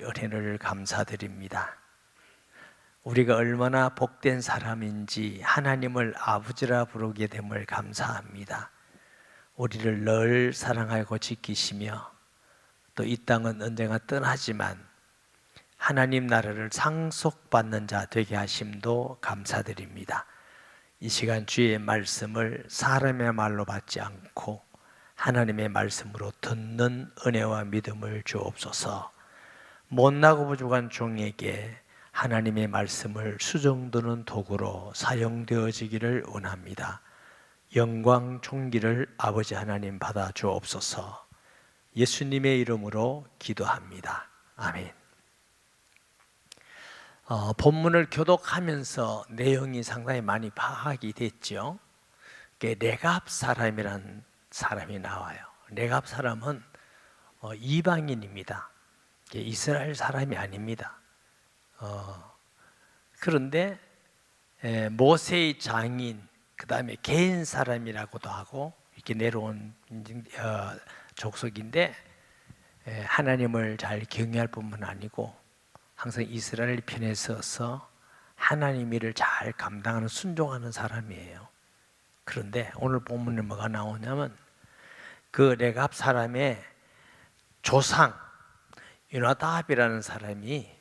은혜를 감사드립니다. 우리가 얼마나 복된 사람인지 하나님을 아버지라 부르게 됨을 감사합니다. 우리를 늘 사랑하고 지키시며 또 이 땅은 언젠가 떠나지만 하나님 나라를 상속받는 자 되게 하심도 감사드립니다. 이 시간 주의 말씀을 사람의 말로 받지 않고 하나님의 말씀으로 듣는 은혜와 믿음을 주옵소서. 못나고 부족한 종에게 하나님의 말씀을 수정드는 도구로 사용되어지기를 원합니다. 영광 존귀를 아버지 하나님 받아 주옵소서. 예수님의 이름으로 기도합니다. 아멘. 본문을 교독하면서 내용이 상당히 많이 파악이 됐죠. 레갑 사람이란 사람이 나와요. 레갑 사람은 이방인입니다. 이스라엘 사람이 아닙니다. 그런데 모세의 장인, 그 다음에 개인 사람이라고도 하고 이렇게 내려온 족속인데 하나님을 잘 경외할 뿐만 아니고 항상 이스라엘 편에 서서 하나님 일을 잘 감당하는 순종하는 사람이에요. 그런데 오늘 본문에 뭐가 나오냐면 그 레갑 사람의 조상 요나답이라는 사람이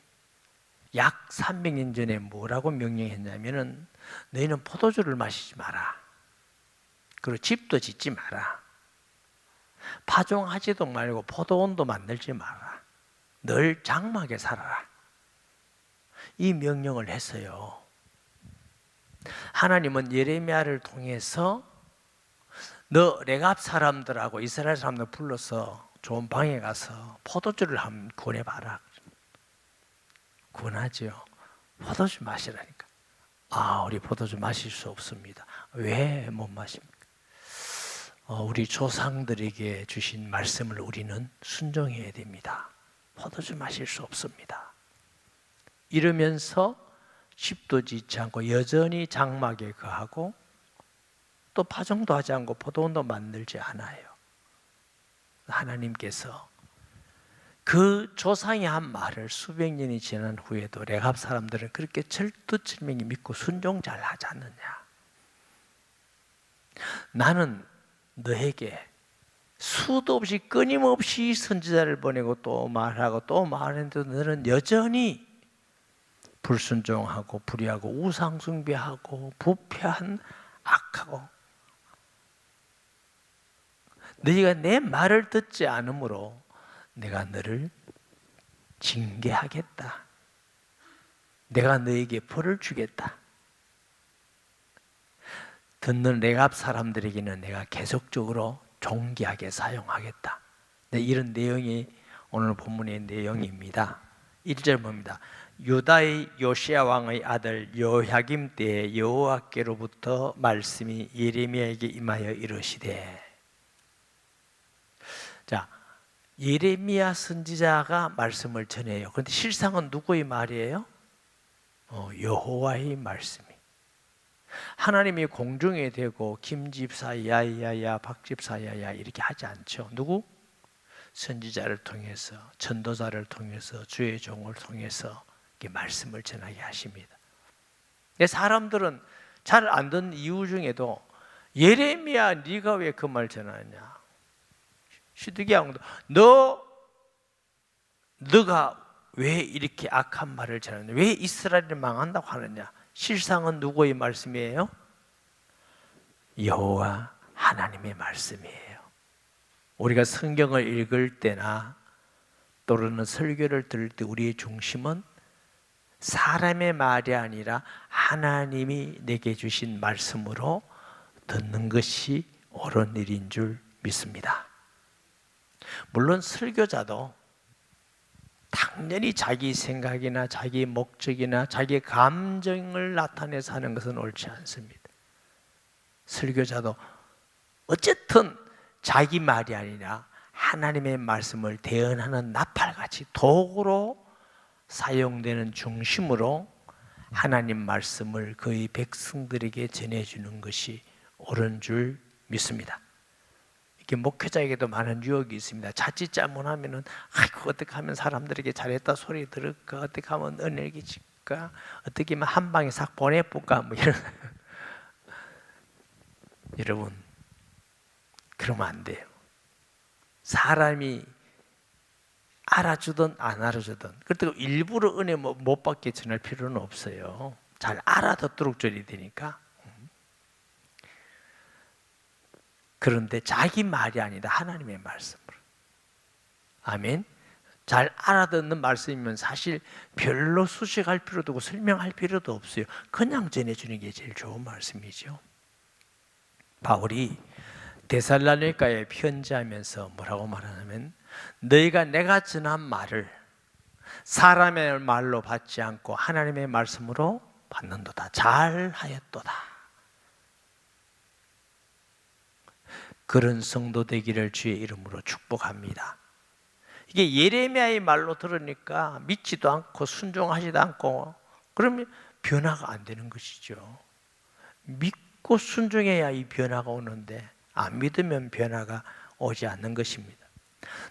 약 300년 전에 뭐라고 명령했냐면은 너희는 포도주를 마시지 마라. 그리고 집도 짓지 마라. 파종하지도 말고 포도원도 만들지 마라. 늘 장막에 살아라. 이 명령을 했어요. 하나님은 예레미야를 통해서 너 레갑 사람들하고 이스라엘 사람들 불러서 좋은 방에 가서 포도주를 한번 권해봐라. 권하죠. 포도주 마시라니까. 우리 포도주 마실 수 없습니다. 왜 못 마십니까? 우리 조상들에게 주신 말씀을 우리는 순종해야 됩니다. 포도주 마실 수 없습니다. 이러면서 집도 짓지 않고 여전히 장막에 거하고 또 파종도 하지 않고 포도원도 만들지 않아요. 하나님께서 그 조상이 한 말을 수백 년이 지난 후에도 레갑 사람들은 그렇게 철두철미하게 믿고 순종 잘 하지 않느냐. 나는 너에게 수도 없이 끊임없이 선지자를 보내고 또 말하고 또 말했는데 너는 여전히 불순종하고 불의하고 우상숭배하고 부패한 악하고 너희가 내 말을 듣지 않으므로 내가 너를 징계하겠다. 내가 너에게 벌을 주겠다. 듣는 레갑 사람들에게는 내가 계속적으로 존귀하게 사용하겠다. 이런 내용이 오늘 본문의 내용입니다. 1절 봅니다. 유다의 요시야 왕의 아들 여호야김 때에 여호와께로부터 말씀이 예레미야에게 임하여 이르시되. 자, 예레미야 선지자가 말씀을 전해요. 그런데 실상은 누구의 말이에요? 여호와의 말씀이. 하나님이 공중에 대고 김집사 야야야 박집사 야야 이렇게 하지 않죠. 누구? 선지자를 통해서, 전도자를 통해서, 주의 종을 통해서 이렇게 말씀을 전하게 하십니다. 사람들은 잘 안 듣는 이유 중에도 예레미야 네가 왜 그 말 전하냐? 시드기야왕도 너가 왜 이렇게 악한 말을 전하느냐? 왜 이스라엘을 망한다고 하느냐? 실상은 누구의 말씀이에요? 여호와 하나님의 말씀이에요. 우리가 성경을 읽을 때나 또는 설교를 들을 때 우리의 중심은 사람의 말이 아니라 하나님이 내게 주신 말씀으로 듣는 것이 옳은 일인 줄 믿습니다. 물론 설교자도 당연히 자기 생각이나 자기 목적이나 자기 감정을 나타내서 하는 것은 옳지 않습니다. 설교자도 어쨌든 자기 말이 아니라 하나님의 말씀을 대언하는 나팔같이 도구로 사용되는 중심으로 하나님 말씀을 그의 백성들에게 전해주는 것이 옳은 줄 믿습니다. 이게 목회자에게도 많은 유혹이 있습니다. 자칫 잘못하면은 아이고 어떻게 하면 사람들에게 잘했다 소리 들을까, 어떻게 하면 은혜를 줄까, 어떻게 하면 한 방에 싹 보내볼까, 뭐 이런. 여러분, 그러면 안 돼요. 사람이 알아주든 안 알아주든, 그렇다고 일부러 은혜 못 받게 전할 필요는 없어요. 잘 알아듣도록 전이 되니까. 그런데 자기 말이 아니다, 하나님의 말씀으로. 아멘. 잘 알아듣는 말씀이면 사실 별로 수식할 필요도 없고 설명할 필요도 없어요. 그냥 전해주는 게 제일 좋은 말씀이죠. 바울이 데살로니가에 편지하면서 뭐라고 말하냐면, 너희가 내가 전한 말을 사람의 말로 받지 않고 하나님의 말씀으로 받는도다. 잘하였도다. 그런 성도 되기를 주의 이름으로 축복합니다. 이게 예레미야의 말로 들으니까 믿지도 않고 순종하지도 않고, 그러면 변화가 안 되는 것이죠. 믿고 순종해야 이 변화가 오는데 안 믿으면 변화가 오지 않는 것입니다.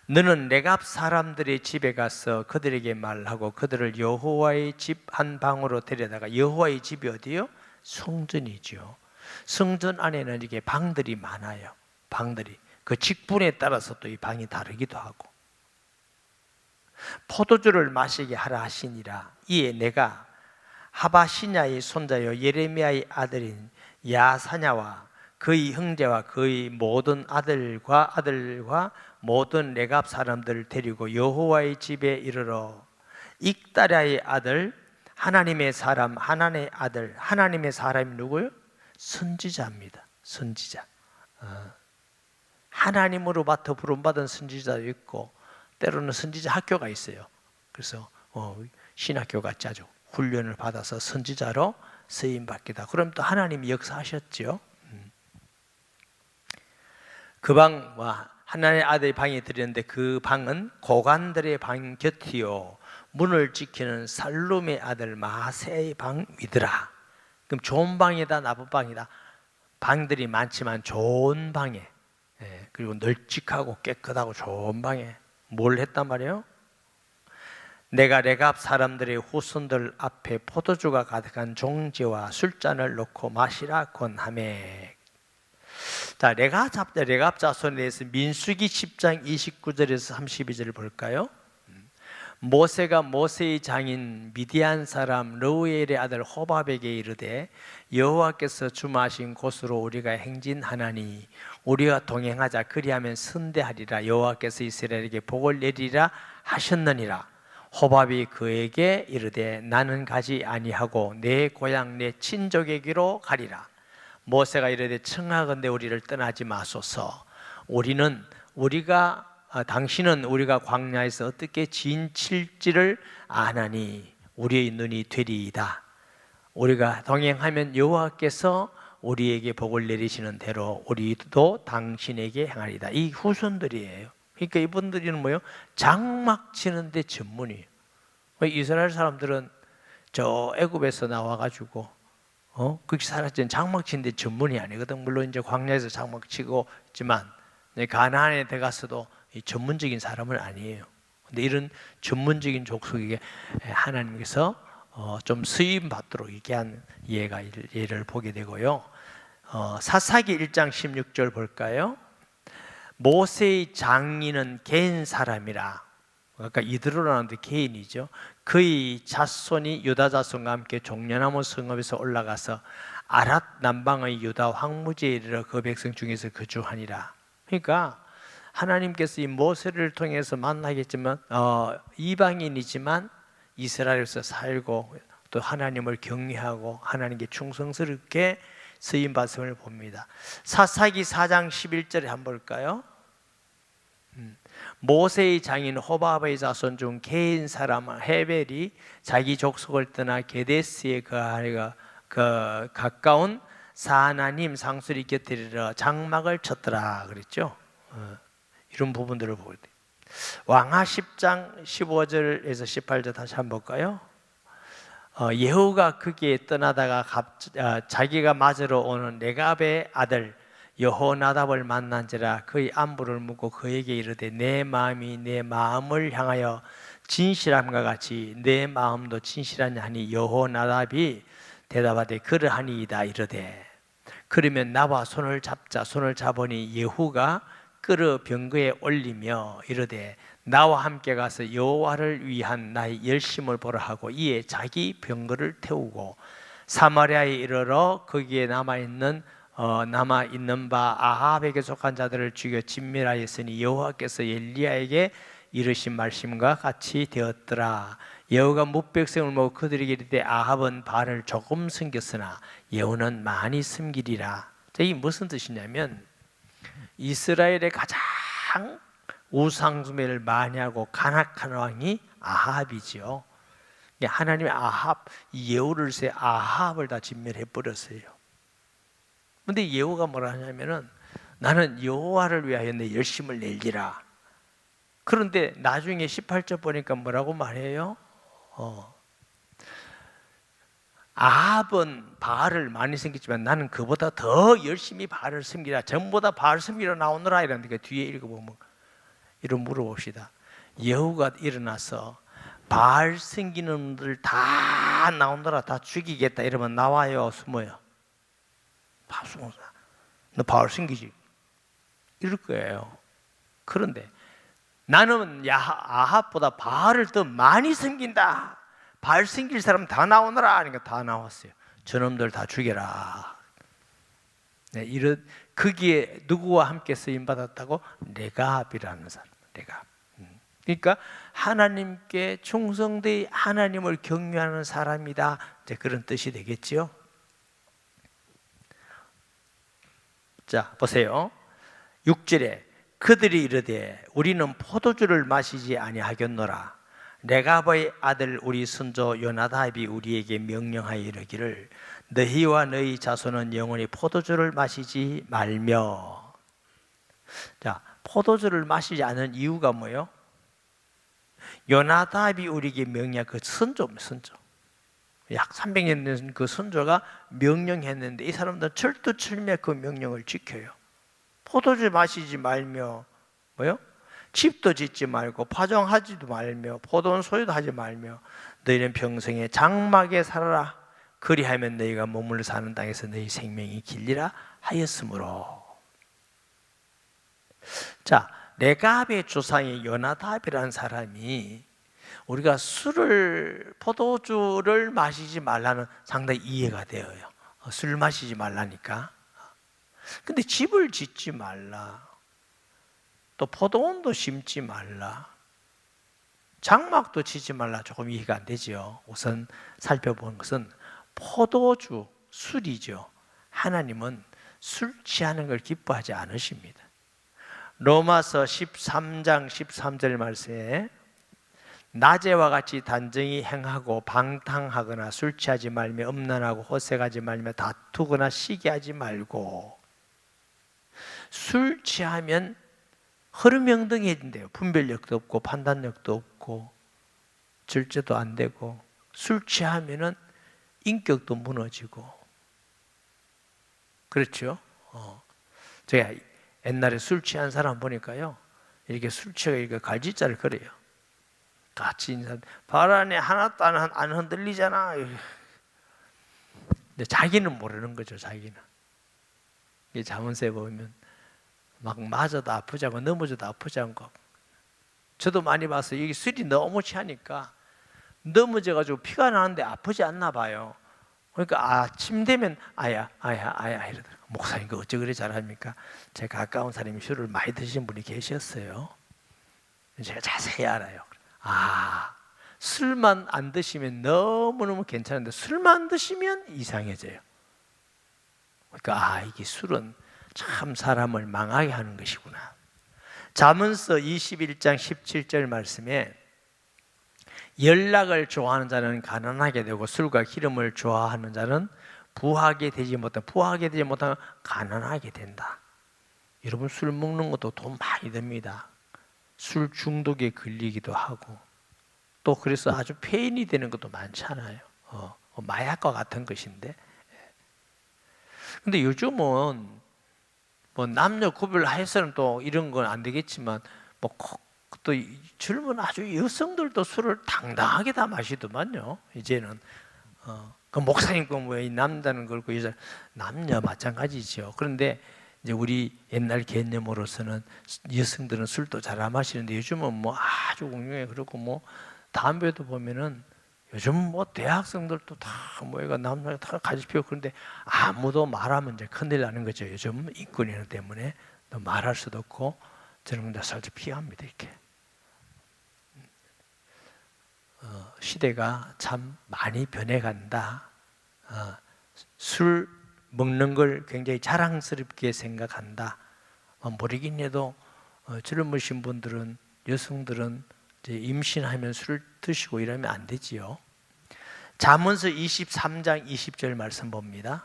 너는 레갑 사람들의 집에 가서 그들에게 말하고 그들을 여호와의 집 한 방으로 데려다가, 여호와의 집이 어디요? 성전이죠. 성전 안에는 이게 방들이 많아요. 방들이 그 직분에 따라서 또 이 방이 다르기도 하고, 포도주를 마시게 하라 하시니라. 이에 내가 하바시냐의 손자여 예레미야의 아들인 야사냐와 그의 형제와 그의 모든 아들과 모든 레갑 사람들을 데리고 여호와의 집에 이르러 익다랴의 아들 하나님의 사람 하나님의 아들, 하나님의 사람이 누구요? 선지자입니다. 선지자. 하나님으로부터 부름받은 선지자도 있고 때로는 선지자 학교가 있어요. 그래서 신학교 같이 아주 훈련을 받아서 선지자로 쓰임받기다. 그럼 또 하나님이 역사하셨죠. 그 방과 하나님의 아들의 방에 들였는데 그 방은 고관들의 방 곁이요 문을 지키는 살룸의 아들 마세의 방 위더라. 그럼 좋은 방이다 나쁜 방이다? 방들이 많지만 좋은 방에, 그리고 널찍하고 깨끗하고 좋은 방에 뭘 했단 말이에요? 내가 레갑 사람들의 후손들 앞에 포도주가 가득한 종지와 술잔을 놓고 마시라 권하매. 자, 레갑 자손에 대해서 민수기 10장 29절에서 32절을 볼까요? 모세가 모세의 장인 미디안 사람 르우엘의 아들 호밥에게 이르되 여호와께서 주마신 곳으로 우리가 행진하나니 우리가 동행하자. 그리하면 선대하리라. 여호와께서 이스라엘에게 복을 내리라 하셨느니라. 호밥이 그에게 이르되 나는 가지 아니하고 내 고향 내 친족에게로 가리라. 모세가 이르되 청하건대 우리를 떠나지 마소서. 당신은 우리가 광야에서 어떻게 진칠지를 아나니 우리의 눈이 되리이다. 우리가 동행하면 여호와께서 우리에게 복을 내리시는 대로 우리도 당신에게 행하리다. 이 후손들이에요. 그러니까 이분들은 뭐예요? 장막 치는데 전문이에요. 이스라엘 사람들은 저 애굽에서 나와가지고 거기 살았지만 장막 치는데 전문이 아니거든. 물론 이제 광야에서 장막 치고 있지만 가나안에 들어가서도 전문적인 사람은 아니에요. 근데 이런 전문적인 족속에게 하나님께서 좀 쓰임 받도록 이렇게 한 예를 보게 되고요. 사사기 1장 16절 볼까요? 모세의 장인은 개인 사람이라. 아까 이드로라는데 개인이죠. 그의 자손이 유다 자손과 함께 종려나무 성읍에서 올라가서 아랏 남방의 유다 황무지에 이르러 그 백성 중에서 거주하니라. 그러니까 하나님께서 이 모세를 통해서 만나겠지만 이방인이지만 이스라엘에서 살고 또 하나님을 경외하고 하나님께 충성스럽게 쓰임 받음을 봅니다. 사사기 4장 11절에 한번 볼까요? 모세의 장인 호밥의 자손 중 개인 사람 헤벨이 자기 족속을 떠나 게데스에 가까운 사하나님 상수리 곁에 이르러 장막을 쳤더라 그랬죠. 이런 부분들을 보게 돼요. 왕하 10장 15절에서 18절 다시 한번 볼까요? 예후가 거기에 떠나다가 자기가 맞으러 오는 레갑의 아들 여호나답을 만난지라 그의 안부를 묻고 그에게 이르되 내 마음이 내 마음을 향하여 진실함과 같이 내 마음도 진실하냐 하니 여호나답이 대답하되 그러하니이다 이르되 그러면 나와 손을 잡자. 손을 잡으니 예후가 끌어 병거에 올리며 이르되 나와 함께 가서 여호와를 위한 나의 열심을 보라 하고 이에 자기 병거를 태우고 사마리아에 이르러 거기에 남아있는 바 아합에게 속한 자들을 죽여 진멸하였으니 여호와께서 엘리야에게 이르신 말씀과 같이 되었더라. 예후가 뭇백성을 모으고 그들에게 이르되 아합은 바알을 조금 섬겼으나 예후는 많이 섬기리라. 이게 무슨 뜻이냐면 이스라엘의 가장 우상숭배를 많이 하고 간악한 왕이 아합이죠. 하나님이 예후를 세 아합을 다 진멸해 버렸어요. 근데 예후가 뭐라 하냐면은 나는 여호와를 위하여 내 열심을 내리라. 그런데 나중에 18절 보니까 뭐라고 말해요? 아합은 바알을 많이 섬겼지만 나는 그보다 더 열심히 바알을 섬기라. 전보다 바알 섬기러 나오느라 이러는데 뒤에 읽어보면 이런 물어봅시다. 예후가 일어나서 바알 섬기는 놈들 다 나오느라 다 죽이겠다 이러면 나와요, 숨어요? 다 숨어서 너 바알 섬기지? 이럴 거예요. 그런데 나는 아합보다 바알을 더 많이 섬긴다. 바알 섬길 사람 다 나오너라 하니까 다 나왔어요. 저놈들 다 죽여라. 네, 거기에 누구와 함께 쓰임 받았다고? 레갑이라는 사람. 레갑. 그러니까 하나님께 충성되이 하나님을 경외하는 사람이다. 이제 그런 뜻이 되겠죠. 자, 보세요. 6절에 그들이 이르되 우리는 포도주를 마시지 아니하겠노라. 레갑의 아들 우리 선조 요나답이 우리에게 명령하여 이르기를 너희와 너희 자손은 영원히 포도주를 마시지 말며. 자, 포도주를 마시지 않은 이유가 뭐예요? 요나답이 우리에게 명령, 그 선조 약 300년 된 그 선조가 명령했는데 이 사람들은 철두철미하게 그 명령을 지켜요. 포도주 마시지 말며 뭐요? 집도 짓지 말고 파종하지도 말며 포도원 소유도 하지 말며 너희는 평생에 장막에 살아라. 그리하면 너희가 머물러 사는 땅에서 너희 생명이 길리라 하였으므로. 자, 레갑의 조상이 요나답이라는 사람이 우리가 포도주를 마시지 말라는 상당히 이해가 되어요. 술 마시지 말라니까. 근데 집을 짓지 말라. 또 포도원도 심지 말라. 장막도 치지 말라. 조금 이해가 안 되죠. 우선 살펴본 것은 포도주, 술이죠. 하나님은 술 취하는 걸 기뻐하지 않으십니다. 로마서 13장 13절 말씀에 낮에와 같이 단정히 행하고 방탕하거나 술 취하지 말며 음란하고 호색하지 말며 다투거나 시기하지 말고. 술 취하면 허름명등해진대요. 분별력도 없고 판단력도 없고 절제도 안 되고 술 취하면은 인격도 무너지고. 그렇죠? 제가 옛날에 술 취한 사람 보니까요, 이렇게 술 취하고 이렇게 갈짓자를 걸어요. 같이 인사. 발 안에 하나도 안 흔들리잖아. 근데 자기는 모르는 거죠. 자기는. 이 잠언서에 보면 막 맞아도 아프지 않고 넘어져도 아프지 않고. 저도 많이 봤어요. 여기 술이 너무 취하니까 넘어져가지고 피가 나는데 아프지 않나 봐요. 그러니까 아침 되면 아야 이러더라고요. 목사님 그 어째 그래 잘합니까? 제 가까운 사람이 술을 많이 드신 분이 계셨어요. 제가 자세히 알아요. 술만 안 드시면 너무너무 괜찮은데 술만 드시면 이상해져요. 그러니까 이게 술은 참 사람을 망하게 하는 것이구나. 잠언서 21장 17절 말씀에 연락을 좋아하는 자는 가난하게 되고 술과 기름을 좋아하는 자는 부하게 되지 못하면 가난하게 된다. 여러분 술 먹는 것도 돈 많이 듭니다. 술 중독에 걸리기도 하고 또 그래서 아주 폐인이 되는 것도 많잖아요. 마약과 같은 것인데. 근데 요즘은 뭐 남녀 구별해서는 또 이런 건 안 되겠지만 뭐 또 젊은 아주 여성들도 술을 당당하게 다 마시더만요. 이제는 그 목사님 뭐이 남자는 그렇고 여자 남녀 마찬가지죠. 그런데 이제 우리 옛날 개념으로서는 여성들은 술도 잘 안 마시는데 요즘은 뭐 아주 공용해. 그렇고 뭐 담배도 보면은 요즘 뭐 대학생들도 다 뭐가 남녀가 다 같이 피우고 그런데 아무도 말하면 이제 큰일 나는 거죠. 요즘 인권위원 때문에 또 말할 수도 없고 저는 다 살짝 피합니다 이렇게. 시대가 참 많이 변해간다. 술 먹는 걸 굉장히 자랑스럽게 생각한다. 모르긴 해도 젊으신 분들은 여성들은 이제 임신하면 술을 드시고 이러면 안 되지요. 잠언서 23장 20절 말씀 봅니다.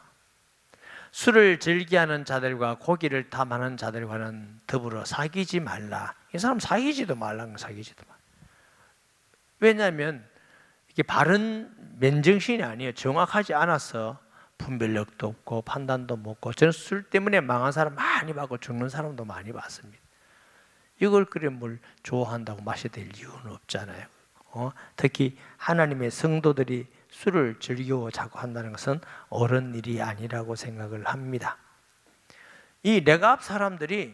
술을 즐기하는 자들과 고기를 탐하는 자들과는 더불어 사귀지 말라. 이 사람 사귀지도 말라는 거 사귀지도 말라. 왜냐하면 이게 바른 맨정신이 아니에요. 정확하지 않아서 분별력도 없고 판단도 없고 저는 술 때문에 망한 사람 많이 봤고 죽는 사람도 많이 봤습니다. 이걸 그래 뭘 좋아한다고 마셔야 될 이유는 없잖아요. 특히 하나님의 성도들이 술을 즐기고 자꾸 한다는 것은 옳은 일이 아니라고 생각을 합니다. 이 레갑 사람들이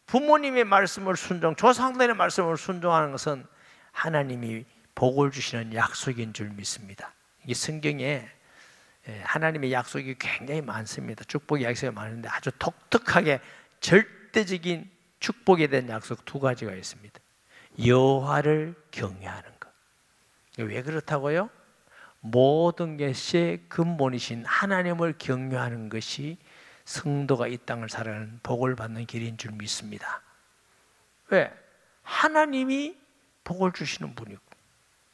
부모님의 말씀을 조상들의 말씀을 순종하는 것은 하나님이 복을 주시는 약속인 줄 믿습니다. 이 성경에 하나님의 약속이 굉장히 많습니다. 축복의 약속이 많은데 아주 독특하게 절대적인 축복에 대한 약속 두 가지가 있습니다. 여호와를 경외하는 것. 왜 그렇다고요? 모든 것의 근본이신 하나님을 경외하는 것이 성도가 이 땅을 살아가는 복을 받는 길인 줄 믿습니다. 왜? 하나님이 복을 주시는 분이고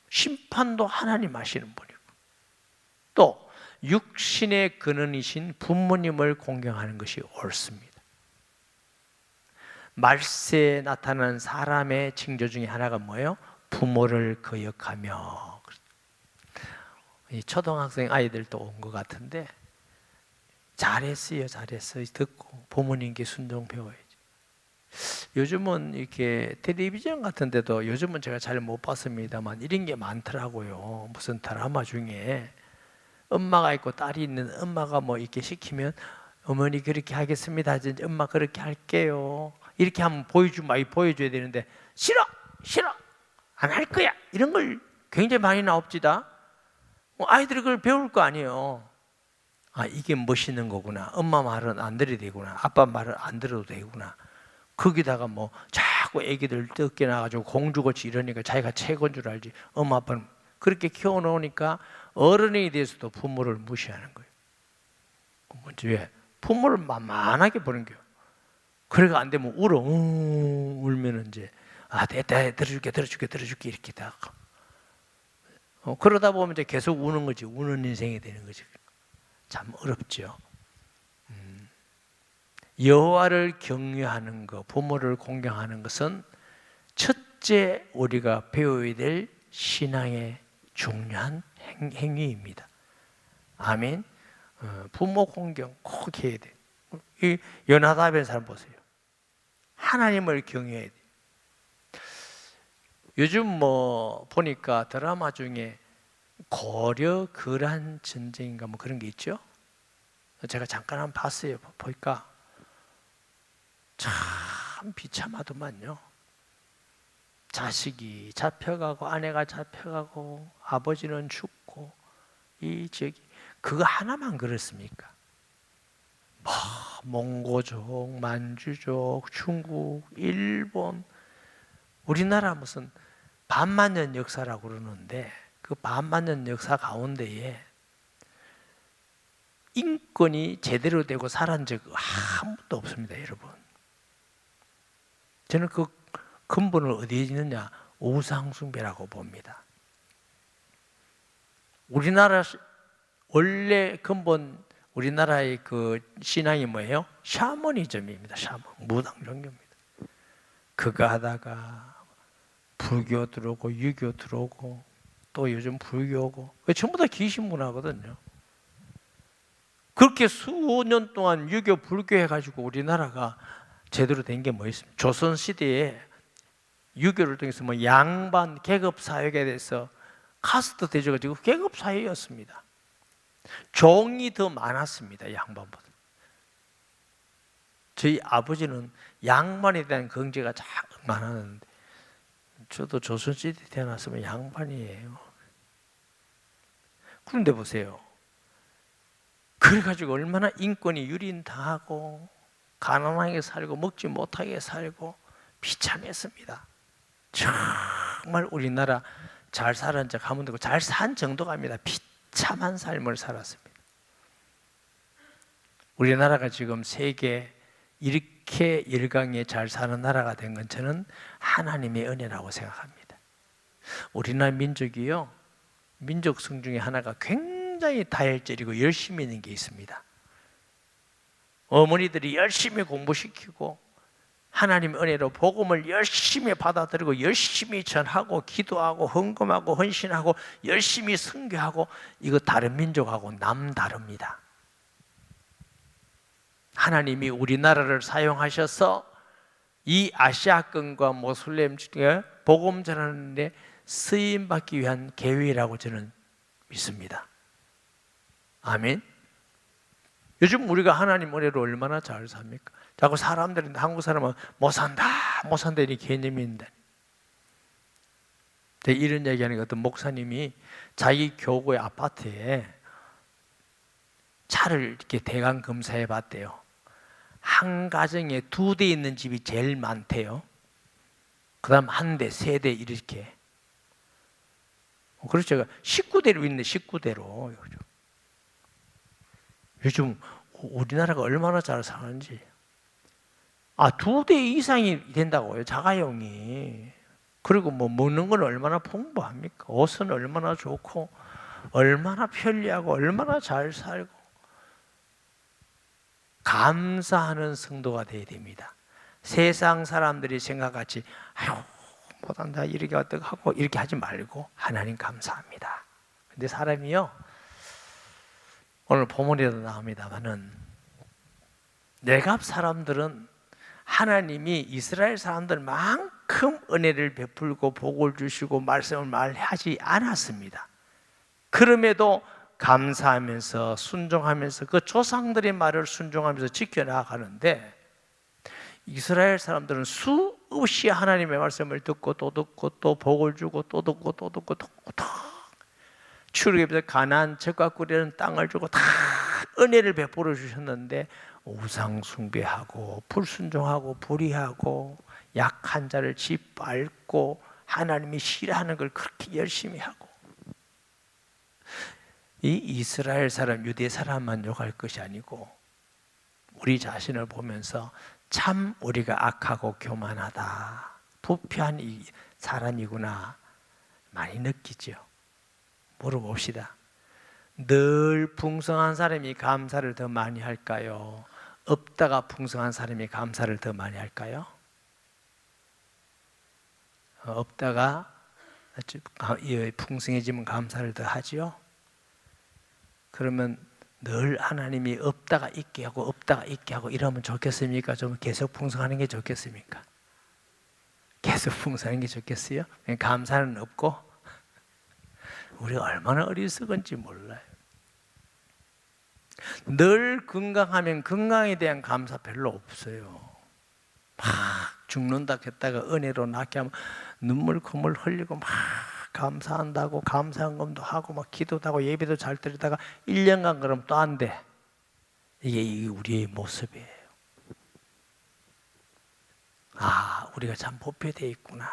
심판도 하나님 하시는 분이고 또 육신의 근원이신 부모님을 공경하는 것이 옳습니다. 말세에 나타나는 사람의 징조 중에 하나가 뭐예요? 부모를 거역하며. 이 초등학생 아이들도 온 것 같은데 잘했어요, 잘했어요. 듣고 부모님께 순종 배워야지. 요즘은 이렇게 텔레비전 같은 데도 요즘은 제가 잘 못 봤습니다만 이런 게 많더라고요. 무슨 드라마 중에 엄마가 있고 딸이 있는 엄마가 뭐 이렇게 시키면 어머니 그렇게 하겠습니다. 엄마 그렇게 할게요. 이렇게 하면 보여줘야 되는데 싫어 안 할 거야 이런 걸 굉장히 많이 나옵니다. 아이들이 그걸 배울 거 아니에요. 이게 멋있는 거구나. 엄마 말은 안 들어도 되구나. 아빠 말은 안 들어도 되구나. 거기다가 뭐 자꾸 애기들 뜯겨 나가지고 공주같이 이러니까 자기가 최고인 줄 알지. 엄마 아빠는 그렇게 키워놓으니까 어른이 돼서도 부모를 무시하는 거예요. 왜? 부모를 만만하게 보는 거예요. 그래가 안 되면 울어. 울면은 이제 됐다 들어줄게 이렇게 다. 그러다 보면 이제 계속 우는 거지. 우는 인생이 되는 거지. 참 어렵죠. 여호와를 경외하는 것, 부모를 공경하는 것은 첫째 우리가 배워야 될 신앙의 중요한 행위입니다. 아멘. 부모 공경 꼭 해야 돼. 이 연하답의 사람 보세요. 하나님을 경외해야 돼. 요즘 뭐 보니까 드라마 중에 고려 거란 전쟁인가 뭐 그런 게 있죠. 제가 잠깐 한번 봤어요. 보니까 참 비참하더만요. 자식이 잡혀가고 아내가 잡혀가고 아버지는 죽고 그거 하나만 그렇습니까? 뭐 몽고족, 만주족, 중국, 일본, 우리나라 무슨 반만년 역사라고 그러는데 그 반만년 역사 가운데에 인권이 제대로 되고 살아난 적 한 번도 없습니다, 여러분. 저는 그 근본을 어디에 있느냐? 우상숭배라고 봅니다. 우리나라 원래 근본 우리나라의 그 신앙이 뭐예요? 샤머니즘입니다. 무당 종교입니다. 그거 하다가 불교 들어오고 유교 들어오고 또 요즘 불교고 전부 다 귀신 문화거든요. 그렇게 수년 동안 유교 불교해가지고 우리나라가 제대로 된 게 뭐 있습니까? 조선시대에 유교를 통해서 뭐 양반 계급사회에 대해서 카스트 대조가지고 계급사회였습니다. 종이 더 많았습니다. 양반보다. 저희 아버지는 양반에 대한 긍지가 참 많았는데, 저도 조선시대 태어났으면 양반이에요. 그런데 보세요. 그래가지고 얼마나 인권이 유린당하고 가난하게 살고 먹지 못하게 살고 비참했습니다. 정말 우리나라 잘 살은 척 하면 되고 잘 산 정도가 아닙니다. 비참한 삶을 살았습니다. 우리나라가 지금 세계 이렇게 일강에 잘 사는 나라가 된 건 저는 하나님의 은혜라고 생각합니다. 우리나라 민족이요, 민족성 중에 하나가 굉장히 다혈질이고 열심히 있는 게 있습니다. 어머니들이 열심히 공부시키고 하나님의 은혜로 복음을 열심히 받아들이고 열심히 전하고 기도하고 헌금하고 헌신하고 열심히 선교하고, 이거 다른 민족하고 남다릅니다. 하나님이 우리나라를 사용하셔서 이 아시아권과 모슬렘 중에 복음 전하는 데 쓰임받기 위한 계획이라고 저는 믿습니다. 아멘. 요즘 우리가 하나님 은혜로 얼마나 잘 삽니까? 자꾸 사람들이, 한국 사람은 못 산다 이 개념이 있는데, 이런 얘기하는 어떤 목사님이 자기 교구의 아파트에 차를 이렇게 대강 검사해 봤대요. 한 가정에 2대 있는 집이 제일 많대요. 그 다음 1대, 3대 이렇게. 그렇죠. 19대로 있네, 19대로. 요즘 우리나라가 얼마나 잘 사는지. 2대 이상이 된다고요, 자가용이. 그리고 뭐 먹는 건 얼마나 풍부합니까? 옷은 얼마나 좋고, 얼마나 편리하고, 얼마나 잘 살고. 감사하는 성도가 되어야 됩니다. 세상 사람들이 생각같이 아유 못한다 이렇게 어떡하고 이렇게 하지 말고 하나님 감사합니다. 근데 사람이요, 오늘 본문에도 나옵니다마는 내갑 사람들은 하나님이 이스라엘 사람들만큼 은혜를 베풀고 복을 주시고 말씀을 말하지 않았습니다. 그럼에도 감사하면서 순종하면서 그 조상들의 말을 순종하면서 지켜나가는데, 이스라엘 사람들은 수없이 하나님의 말씀을 듣고 또 듣고 또 복을 주고 또 듣고 또 듣고 또 출애굽에서 가나안 젖과 꿀이라는 땅을 주고 다 은혜를 베풀어 주셨는데, 우상 숭배하고 불순종하고 불의하고 약한 자를 짓밟고 하나님이 싫어하는 걸 그렇게 열심히 하고, 이 이스라엘 사람, 유대 사람만 욕할 것이 아니고 우리 자신을 보면서 참 우리가 악하고 교만하다, 부패한 사람이구나 많이 느끼죠. 물어봅시다. 늘 풍성한 사람이 감사를 더 많이 할까요? 없다가 풍성한 사람이 감사를 더 많이 할까요? 없다가 풍성해지면 감사를 더 하지요? 그러면 늘 하나님이 없다가 있게 하고 없다가 있게 하고 이러면 좋겠습니까? 좀 계속 풍성하는 게 좋겠습니까? 계속 풍성하는 게 좋겠어요? 감사는 없고? 우리가 얼마나 어리석은지 몰라요. 늘 건강하면 건강에 대한 감사 별로 없어요. 막 죽는다 했다가 은혜로 낫게 하면 눈물 콧물 흘리고 막 감사한다고 감사한금도 하고 막 기도도 하고 예배도 잘 드리다가 1년간 그러면 또 안 돼. 이게 우리의 모습이에요. 우리가 참 부패되어 있구나.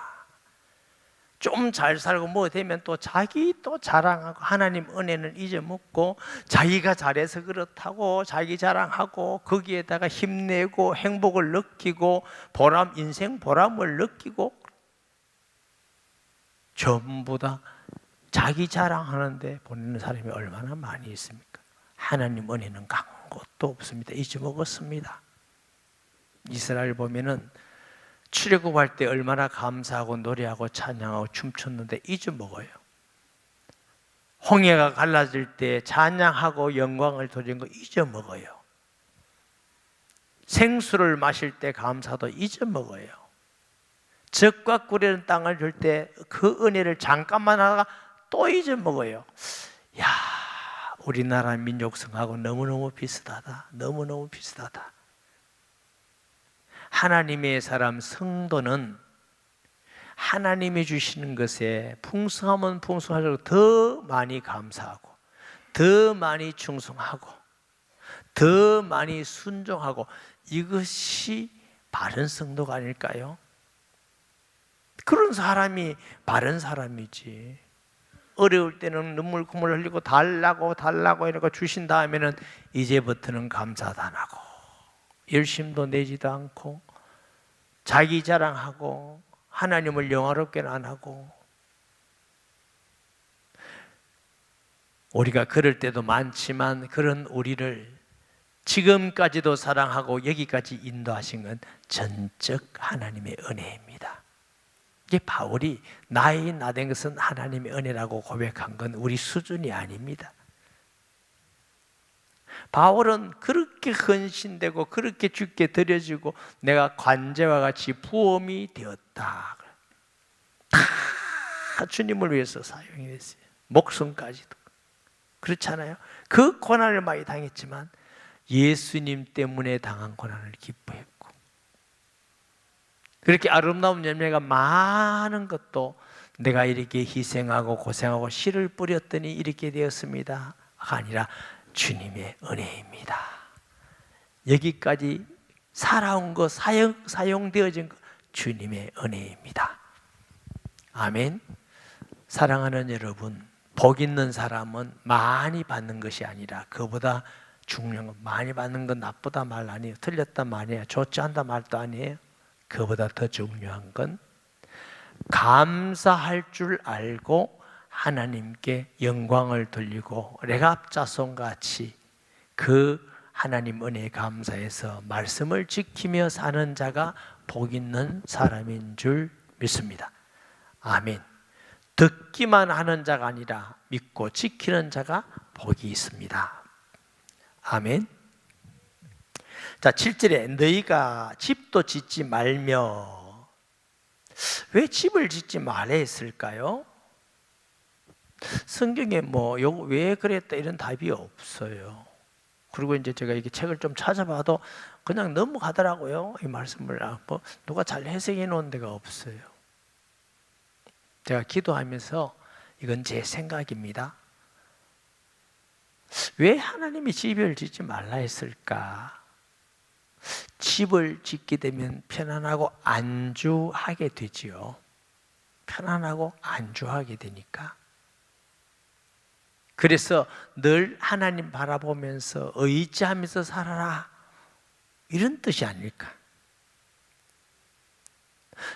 좀 잘 살고 뭐 되면 또 자기 또 자랑하고 하나님 은혜는 잊어먹고 자기가 잘해서 그렇다고 자기 자랑하고 거기에다가 힘내고 행복을 느끼고 인생 보람을 느끼고 전부 다 자기 자랑하는데 보내는 사람이 얼마나 많이 있습니까? 하나님 은혜는 간 것도 없습니다. 잊어먹었습니다. 이스라엘 보면은 출애굽할 때 얼마나 감사하고 노래하고 찬양하고 춤췄는데 잊어먹어요. 홍해가 갈라질 때 찬양하고 영광을 돌리는 거 잊어먹어요. 생수를 마실 때 감사도 잊어먹어요. 젖과 꿀이라는 땅을 줄 때 그 은혜를 잠깐만 하다가 또 잊어먹어요. 야, 우리나라 민족성하고 너무너무 비슷하다. 너무너무 비슷하다. 하나님의 사람 성도는 하나님이 주시는 것에 풍성하면 풍성할수록 더 많이 감사하고, 더 많이 충성하고, 더 많이 순종하고, 이것이 바른 성도가 아닐까요? 그런 사람이 바른 사람이지. 어려울 때는 눈물 콧물 흘리고 달라고 이러고 주신 다음에는 이제부터는 감사도 안 하고, 열심도 내지도 않고, 자기 자랑하고, 하나님을 영화롭게는 안 하고. 우리가 그럴 때도 많지만 그런 우리를 지금까지도 사랑하고 여기까지 인도하신 건 전적 하나님의 은혜입니다. 이게 바울이 나의 나된 것은 하나님의 은혜라고 고백한 건 우리 수준이 아닙니다. 바울은 그렇게 헌신되고 그렇게 주께 드려지고 내가 관제와 같이 부험이 되었다. 다 주님을 위해서 사용이 됐어요. 목숨까지도. 그렇잖아요. 그 고난을 많이 당했지만 예수님 때문에 당한 고난을 기뻐했고, 그렇게 아름다운 열매가 많은 것도 내가 이렇게 희생하고 고생하고 씨를 뿌렸더니 이렇게 되었습니다 아니라 주님의 은혜입니다. 여기까지 살아온 거, 사용되어진 거 주님의 은혜입니다. 아멘. 사랑하는 여러분, 복 있는 사람은 많이 받는 것이 아니라 그보다 중요한 건, 많이 받는 건 나쁘다 말 아니에요. 틀렸다 말이에요. 좋지 않다 말도 아니에요. 그보다 더 중요한 건 감사할 줄 알고 하나님께 영광을 돌리고 레갑 자손같이 그 하나님 은혜에 감사해서 말씀을 지키며 사는 자가 복 있는 사람인 줄 믿습니다. 아멘. 듣기만 하는 자가 아니라 믿고 지키는 자가 복이 있습니다. 아멘. 자, 7절에 너희가 집도 짓지 말며. 왜 집을 짓지 말라 했을까요? 성경에 왜 그랬다 이런 답이 없어요. 그리고 이제 제가 이게 책을 좀 찾아봐도 그냥 넘어가더라고요. 이 말씀을 누가 잘 해석해 놓은 데가 없어요. 제가 기도하면서 이건 제 생각입니다. 왜 하나님이 집을 짓지 말라 했을까? 집을 짓게 되면 편안하고 안주하게 되지요. 편안하고 안주하게 되니까. 그래서 늘 하나님 바라보면서 의지하면서 살아라, 이런 뜻이 아닐까.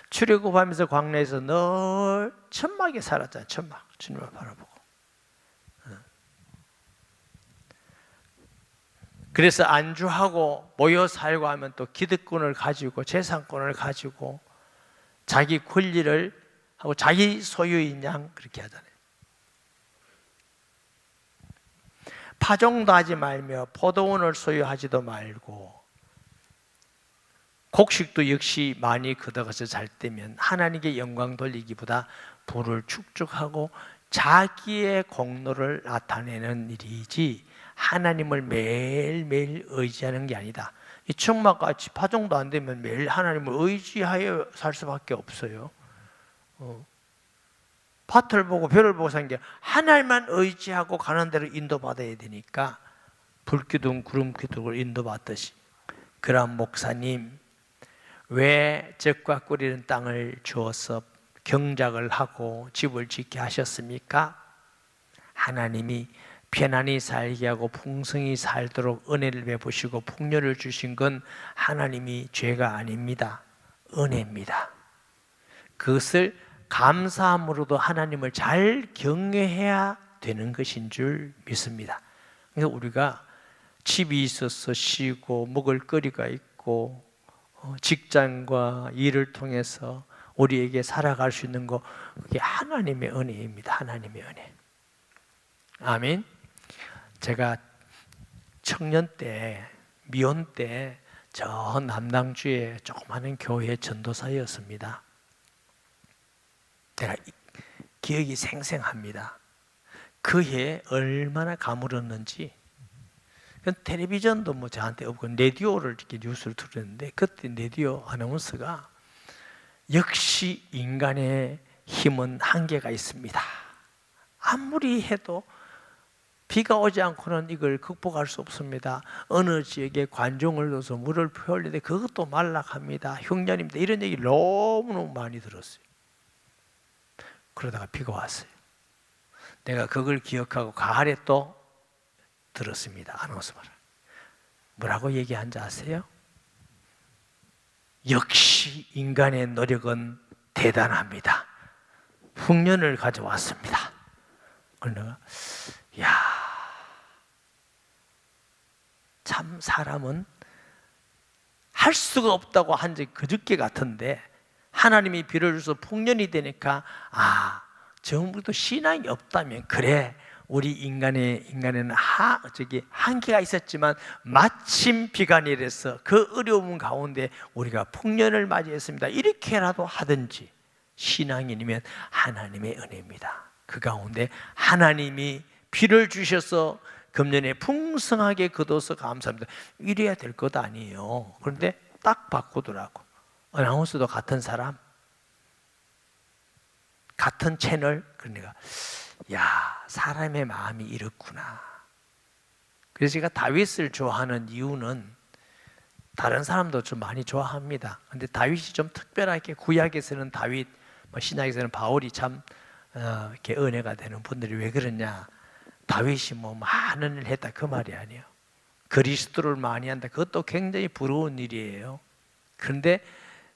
출애굽하면서 광야에서 늘 천막에 살았잖아요. 천막, 주님을 바라보고. 그래서 안주하고 모여 살고 하면 또 기득권을 가지고 재산권을 가지고 자기 권리를 하고 자기 소유인 양 그렇게 하잖아요. 파종도 하지 말며 포도원을 소유하지도 말고, 곡식도 역시 많이 걷어가서 잘 때면 하나님께 영광 돌리기보다 부를 축적하고 자기의 공로를 나타내는 일이지 하나님을 매일매일 의지하는 게 아니다. 이 천막같이 파종도 안 되면 매일 하나님을 의지하여 살 수밖에 없어요. 밭을 보고 별을 보고 사는 게 하나님만 의지하고 가는 대로 인도받아야 되니까 불기둥 구름기둥을 인도받듯이. 그런 목사님, 왜 젖과 꿀이는 땅을 주어서 경작을 하고 집을 짓게 하셨습니까? 하나님이 편안히 살게 하고 풍성히 살도록 은혜를 베푸시고 풍요를 주신 건 하나님이 죄가 아닙니다. 은혜입니다. 그것을 감사함으로도 하나님을 잘 경외해야 되는 것인 줄 믿습니다. 그래서 우리가 집이 있어서 쉬고 먹을 거리가 있고 직장과 일을 통해서 우리에게 살아갈 수 있는 거, 그게 하나님의 은혜입니다. 하나님의 은혜. 아멘. 제가 청년 때, 미혼 때 저 남당주에 조그마한 교회 전도사였습니다. 제가 기억이 생생합니다. 그 해 얼마나 가물었는지. 텔레비전도 뭐 저한테 없고 라디오를 이렇게 뉴스를 들었는데, 그때 라디오 아나운서가 역시 인간의 힘은 한계가 있습니다. 아무리 해도 비가 오지 않고는 이걸 극복할 수 없습니다. 어느 지역에 관종을 넣어서 물을 흘리는데 그것도 말락합니다. 흉년입니다. 이런 얘기 너무너무 많이 들었어요. 그러다가 비가 왔어요. 내가 그걸 기억하고 가을에 또 들었습니다. 아나운서 말. 뭐라고 얘기한지 아세요? 역시 인간의 노력은 대단합니다. 흉년을 가져왔습니다. 그러나 야, 참 사람은 할 수가 없다고 한 적이 그저께 같은데 하나님이 비를 주셔서 풍년이 되니까 정부도 신앙이 없다면 그래, 우리 인간에는 한계가 있었지만 마침 비가 내려서 그 어려움 가운데 우리가 풍년을 맞이했습니다. 이렇게라도 하든지, 신앙인이면 하나님의 은혜입니다. 그 가운데 하나님이 비를 주셔서 금년에 풍성하게 거둬서 감사합니다. 이래야 될 것 아니에요. 그런데 딱 바꾸더라고. 아나운서도 같은 사람, 같은 채널. 그러니까 야, 사람의 마음이 이렇구나. 그래서 제가 다윗을 좋아하는 이유는, 다른 사람도 좀 많이 좋아합니다. 근데 다윗이 좀 특별하게, 구약에서는 다윗, 신약에서는 바울이 참 이렇게 은혜가 되는 분들이 왜 그러냐? 다윗이 뭐 많은 일을 했다 그 말이 아니에요. 그리스도를 많이 한다, 그것도 굉장히 부러운 일이에요. 그런데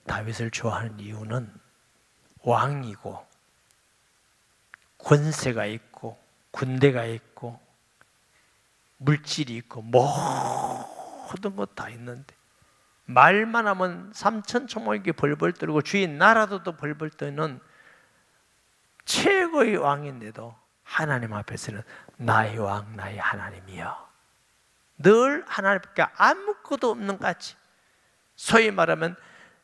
다윗을 좋아하는 이유는 왕이고 권세가 있고 군대가 있고 물질이 있고 모든 것 다 있는데, 말만 하면 삼천초목이 벌벌 떨고 주인 나라도 벌벌 떠는 최고의 왕인데도 하나님 앞에서는 나의 왕, 나의 하나님이여, 늘 하나님께 아무것도 없는 것 같이, 소위 말하면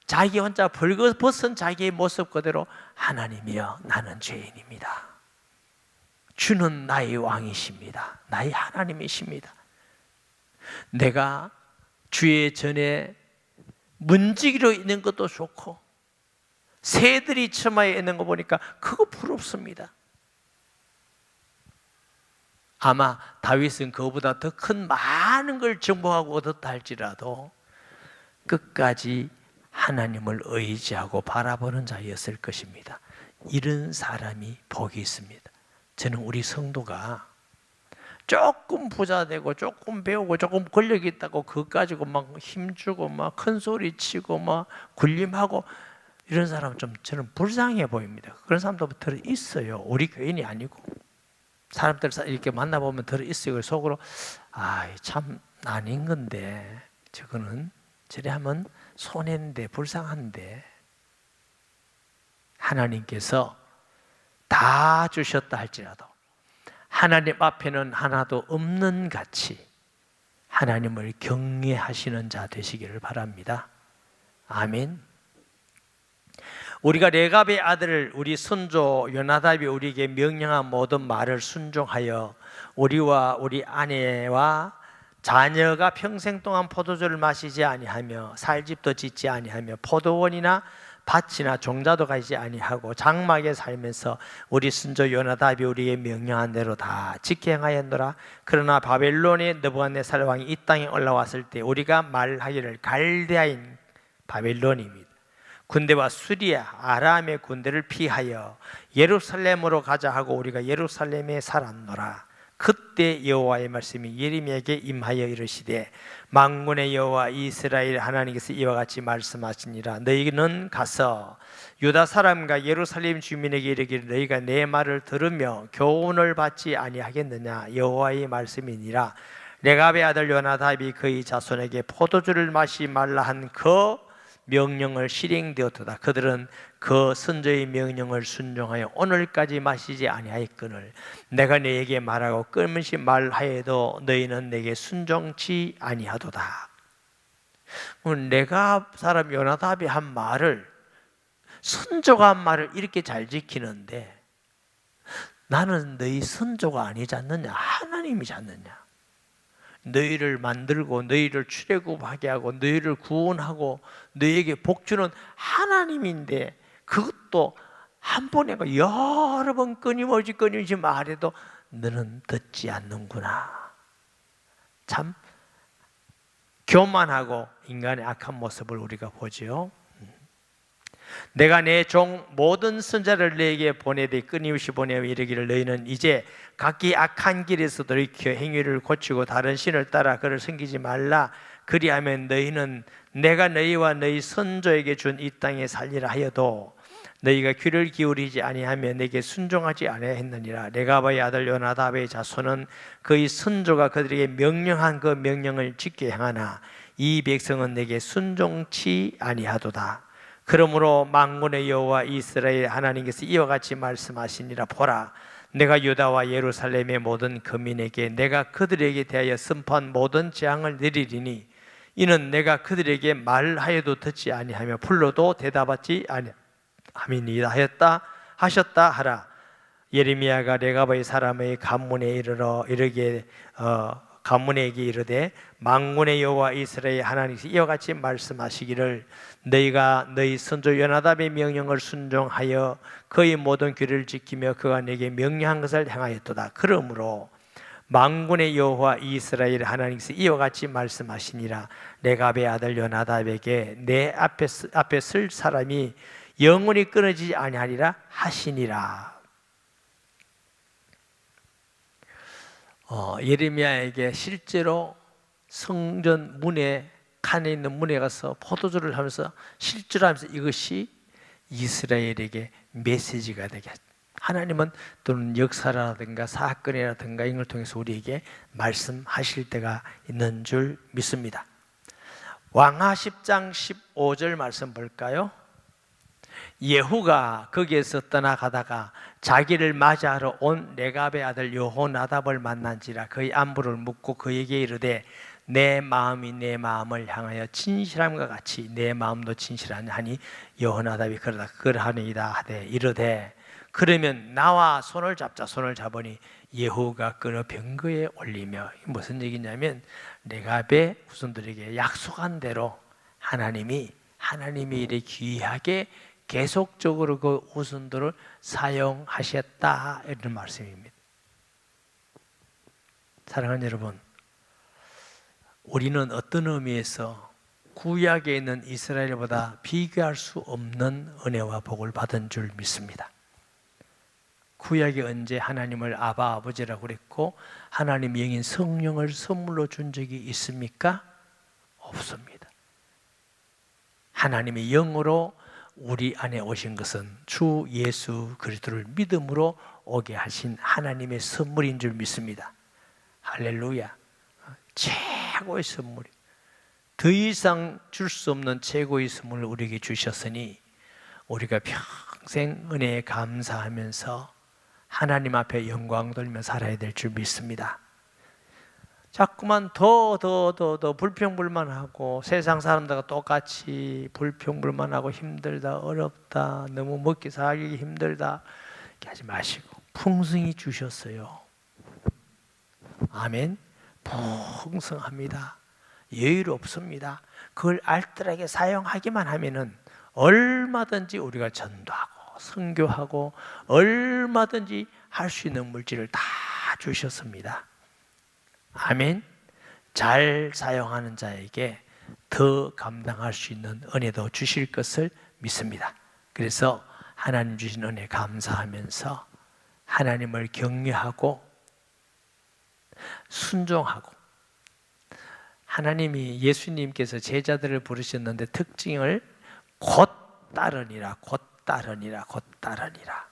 자기 혼자 벌거벗은 자기의 모습 그대로 하나님이여, 나는 죄인입니다. 주는 나의 왕이십니다. 나의 하나님이십니다. 내가 주의 전에 문지기로 있는 것도 좋고 새들이 처마에 있는 거 보니까 그거 부럽습니다. 아마 다윗은 그보다 더 큰 많은 걸 정복하고 얻었다 할지라도 끝까지 하나님을 의지하고 바라보는 자였을 것입니다. 이런 사람이 복이 있습니다. 저는 우리 성도가 조금 부자 되고 조금 배우고 조금 권력이 있다고 그것 가지고 막 힘주고 막 큰 소리 치고 막 군림하고 이런 사람은 좀 저는 불쌍해 보입니다. 그런 사람도 들어 있어요. 우리 교인이 아니고 사람들 이렇게 만나보면 들어 있어요. 속으로 참 아닌 건데 저거는 저래 하면 손해인데 불쌍한데, 하나님께서 다 주셨다 할지라도 하나님 앞에는 하나도 없는 같이 하나님을 경외하시는 자 되시기를 바랍니다. 아멘. 우리가 레갑의 아들 우리 선조 요나답이 우리에게 명령한 모든 말을 순종하여 우리와 우리 아내와 자녀가 평생 동안 포도주를 마시지 아니하며 살집도 짓지 아니하며 포도원이나 밭이나 종자도 가지지 아니하고 장막에 살면서 우리 선조 요나답이 우리에게 명령한 대로 다 지켜 행하였노라. 그러나 바벨론의 느부갓네살 왕이 이 땅에 올라왔을 때 우리가 말하기를 갈대아인 바벨론입니다. 군대와 수리아 아람의 군대를 피하여 예루살렘으로 가자 하고 우리가 예루살렘에 살았노라. 그때 여호와의 말씀이 예레미야에게 임하여 이르시되 만군의 여호와 이스라엘 하나님께서 이와 같이 말씀하시니라. 너희는 가서 유다 사람과 예루살렘 주민에게 이르기를 너희가 내 말을 들으며 교훈을 받지 아니하겠느냐. 여호와의 말씀이니라. 레갑의 아들 요나답이 그의 자손에게 포도주를 마시지 말라 한 그 명령을 실행되었도다. 그들은 그 선조의 명령을 순종하여 오늘까지 마시지 아니하였거늘 내가 너에게 말하고 끊임없이 말하여도 너희는 내게 순종치 아니하도다. 내가 사람 요나답이 한 말을, 선조가 한 말을 이렇게 잘 지키는데 나는 너희 선조가 아니지 않느냐, 하나님이지 않느냐. 너희를 만들고 너희를 출애굽하게 하고 너희를 구원하고 너희에게 복주는 하나님인데 그것도 한 번에 여러 번 끊임없이 말해도 너는 듣지 않는구나. 참 교만하고 인간의 악한 모습을 우리가 보죠. 내가 내 종 모든 선자를 너에게 보내되 끊임없이 보내어 이르기를 너희는 이제 각기 악한 길에서 돌이켜 행위를 고치고 다른 신을 따라 그를 섬기지 말라. 그리하면 너희는 내가 너희와 너희 선조에게 준 이 땅에 살리라 하여도 너희가 귀를 기울이지 아니하며 내게 순종하지 아니하였느니라. 레가바의 아들 요나답의 자손은 그의 선조가 그들에게 명령한 그 명령을 지켜 행하나 이 백성은 내게 순종치 아니하도다. 그러므로 만군의 여호와 이스라엘 하나님께서 이와 같이 말씀하시니라. 보라, 내가 유다와 예루살렘의 모든 거민에게 내가 그들에게 대하여 선포한 모든 재앙을 내리리니 이는 내가 그들에게 말하여도 듣지 아니하며 불러도 대답하지 아니함이니이다 하셨다 하라. 예레미야가 레가바의 사람의 가문에 가문에게 이르되 만군의 여호와 이스라엘 하나님께서 이와 같이 말씀하시기를 너희가 너희 선조 요나답의 명령을 순종하여 그의 모든 규례를 지키며 그가 내게 명령한 것을 행하였도다. 그러므로 만군의 여호와 이스라엘 하나님께서 이와 같이 말씀하시니라. 레갑의 아들 요나답에게 내 앞에 쓸 사람이 영원히 끊어지지 아니하리라 하시니라. 예레미야에게 실제로 성전 문에 칸에 있는 문에 가서 포도주를 하면서 실주하면서 이것이 이스라엘에게 메시지가 되게, 하나님은 또는 역사라든가 사건이라든가 이걸 통해서 우리에게 말씀하실 때가 있는 줄 믿습니다. 왕하 10장 15절 말씀 볼까요? 예후가 거기에서 떠나가다가 자기를 맞이하러 온 레갑의 아들 여호나답을 만난지라. 그의 안부를 묻고 그에게 이르되 내 마음이 내 마음을 향하여 진실함과 같이 내 마음도 진실하냐 하니 여호나답이 그러하니이다 하되 이르되 그러면 나와 손을 잡자. 손을 잡으니 예후가 끊어 병거에 올리며, 무슨 얘기냐면 레갑의 후손들에게 약속한 대로 하나님이 이래 귀하게 계속적으로 그 후손들을 사용하셨다, 이런 말씀입니다. 사랑하는 여러분, 우리는 어떤 의미에서 구약에 있는 이스라엘보다 비교할 수 없는 은혜와 복을 받은 줄 믿습니다. 구약에 언제 하나님을 아바 아버지라고 그랬고 하나님 영인 성령을 선물로 준 적이 있습니까? 없습니다. 하나님의 영으로 우리 안에 오신 것은 주 예수 그리스도를 믿음으로 오게 하신 하나님의 선물인 줄 믿습니다. 할렐루야. 최고의 선물, 더 이상 줄 수 없는 최고의 선물을 우리에게 주셨으니 우리가 평생 은혜에 감사하면서 하나님 앞에 영광 돌며 살아야 될 줄 믿습니다. 자꾸만 더 불평불만하고 세상 사람들과 똑같이 불평불만하고 힘들다, 어렵다, 너무 먹기 살기 힘들다 이렇게 하지 마시고 풍성히 주셨어요. 아멘. 풍성합니다. 여유롭습니다. 그걸 알뜰하게 사용하기만 하면은 얼마든지 우리가 전도하고 선교하고 얼마든지 할 수 있는 물질을 다 주셨습니다. 아멘. 잘 사용하는 자에게 더 감당할 수 있는 은혜도 주실 것을 믿습니다. 그래서 하나님 주신 은혜 감사하면서 하나님을 경외하고 순종하고, 하나님이 예수님께서 제자들을 부르셨는데 특징을 곧 따르니라, 곧 따르니라, 곧 따르니라.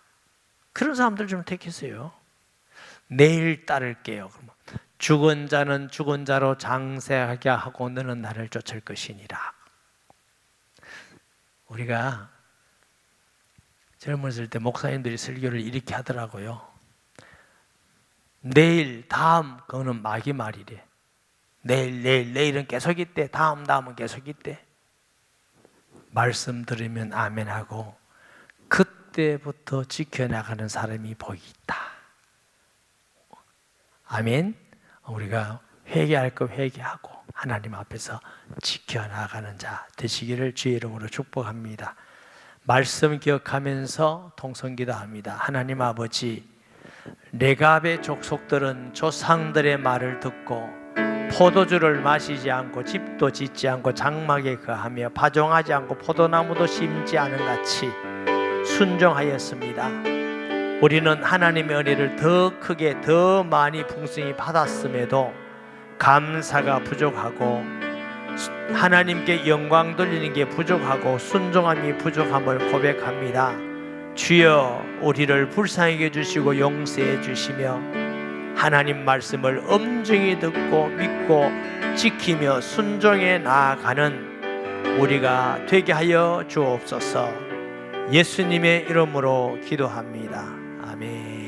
그런 사람들 좀 택했어요. 내일 따를게요. 그러면 죽은 자는 죽은 자로 장세하게 하고 너는 나를 쫓을 것이니라. 우리가 젊었을 때 목사님들이 설교를 이렇게 하더라고요. 내일, 다음, 그거는 마귀 말이래. 내일은 계속 있대. 다음은 계속 있대. 말씀 들으면 아멘하고 그때부터 지켜나가는 사람이 복이 있다. 아멘. 우리가 회개할 거 회개하고 하나님 앞에서 지켜나가는 자 되시기를 주의 이름으로 축복합니다. 말씀 기억하면서 통성기도합니다. 하나님 아버지, 레갑의 족속들은 조상들의 말을 듣고 포도주를 마시지 않고 집도 짓지 않고 장막에 거하며 파종하지 않고 포도나무도 심지 않은 같이 순종하였습니다. 우리는 하나님의 은혜를 더 크게 더 많이 풍성히 받았음에도 감사가 부족하고 하나님께 영광 돌리는 게 부족하고 순종함이 부족함을 고백합니다. 주여, 우리를 불쌍히 여주시고 용서해 주시며 하나님 말씀을 엄중히 듣고 믿고 지키며 순종해 나아가는 우리가 되게 하여 주옵소서. 예수님의 이름으로 기도합니다. 아멘.